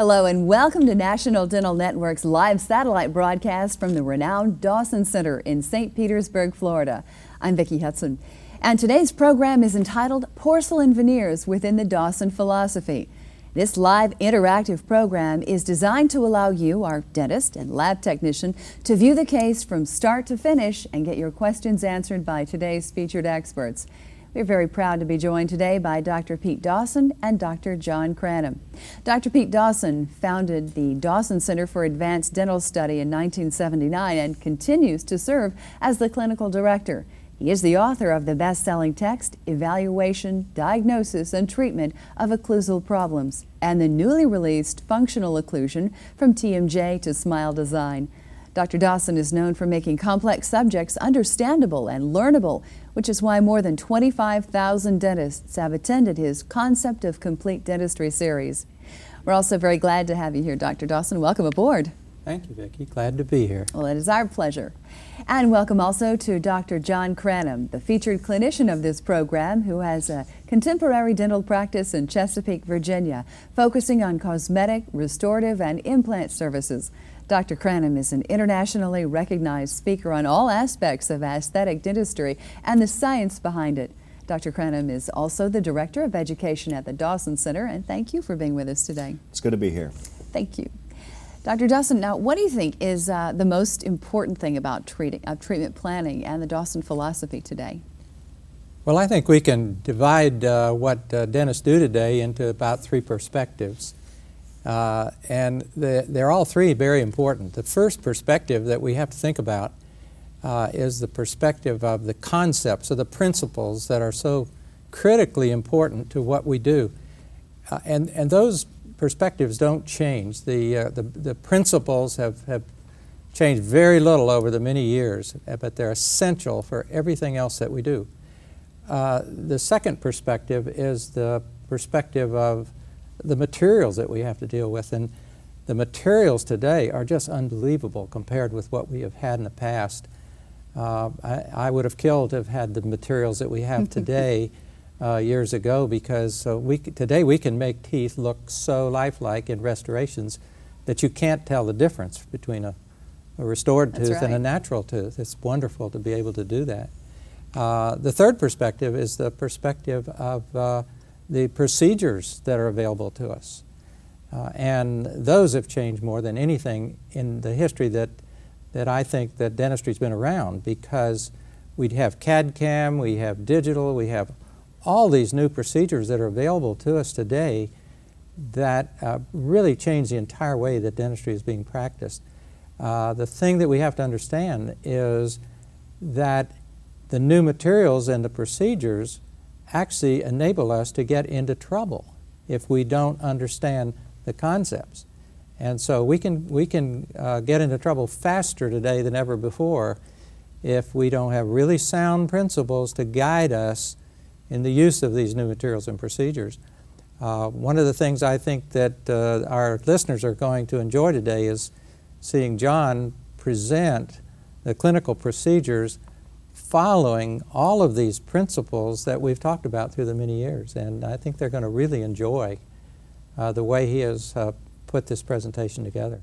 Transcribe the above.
Hello and welcome to National Dental Network's live satellite broadcast from the renowned Dawson Center in St. Petersburg, Florida. I'm Vicki Hudson, and today's program is entitled Porcelain Veneers Within the Dawson Philosophy. This live interactive program is designed to allow you, our dentist and lab technician, to view the case from start to finish and get your questions answered by today's featured experts. We're very proud to be joined today by Dr. Pete Dawson and Dr. John Cranham. Dr. Pete Dawson founded the Dawson Center for Advanced Dental Study in 1979 and continues to serve as the clinical director. He is the author of the best-selling text, Evaluation, Diagnosis, and Treatment of Occlusal Problems, and the newly released Functional Occlusion, From TMJ to Smile Design. Dr. Dawson is known for making complex subjects understandable and learnable, which is why more than 25,000 dentists have attended his Concept of Complete Dentistry series. We're also very glad to have you here, Dr. Dawson. Welcome aboard. Thank you, Vicki. Glad to be here. Well, it is our pleasure. And welcome also to Dr. John Cranham, the featured clinician of this program, who has a contemporary dental practice in Chesapeake, Virginia, focusing on cosmetic, restorative, and implant services. Dr. Cranham is an internationally recognized speaker on all aspects of aesthetic dentistry and the science behind it. Dr. Cranham is also the Director of Education at the Dawson Center, and thank you for being with us today. It's good to be here. Thank you. Dr. Dawson, now what do you think is the most important thing about treatment planning and the Dawson philosophy today? Well, I think we can divide what dentists do today into about three perspectives. And they're all three very important. The first perspective that we have to think about is the perspective of the concepts or the principles that are so critically important to what we do. And those perspectives don't change. The principles have changed very little over the many years, but they're essential for everything else that we do. The second perspective is the perspective of the materials that we have to deal with, and the materials today are just unbelievable compared with what we have had in the past. I would have killed to have had the materials that we have today years ago, because today we can make teeth look so lifelike in restorations that you can't tell the difference between a restored tooth and a natural tooth. It's wonderful to be able to do that. The third perspective is the perspective of the procedures that are available to us. And those have changed more than anything in the history that I think that dentistry's been around, because we'd have CAD/CAM, we have digital, we have all these new procedures that are available to us today that really change the entire way that dentistry is being practiced. The thing that we have to understand is that the new materials and the procedures actually enable us to get into trouble if we don't understand the concepts. And so we can get into trouble faster today than ever before if we don't have really sound principles to guide us in the use of these new materials and procedures. One of the things I think that our listeners are going to enjoy today is seeing John present the clinical procedures following all of these principles that we've talked about through the many years. And I think they're going to really enjoy the way he has put this presentation together.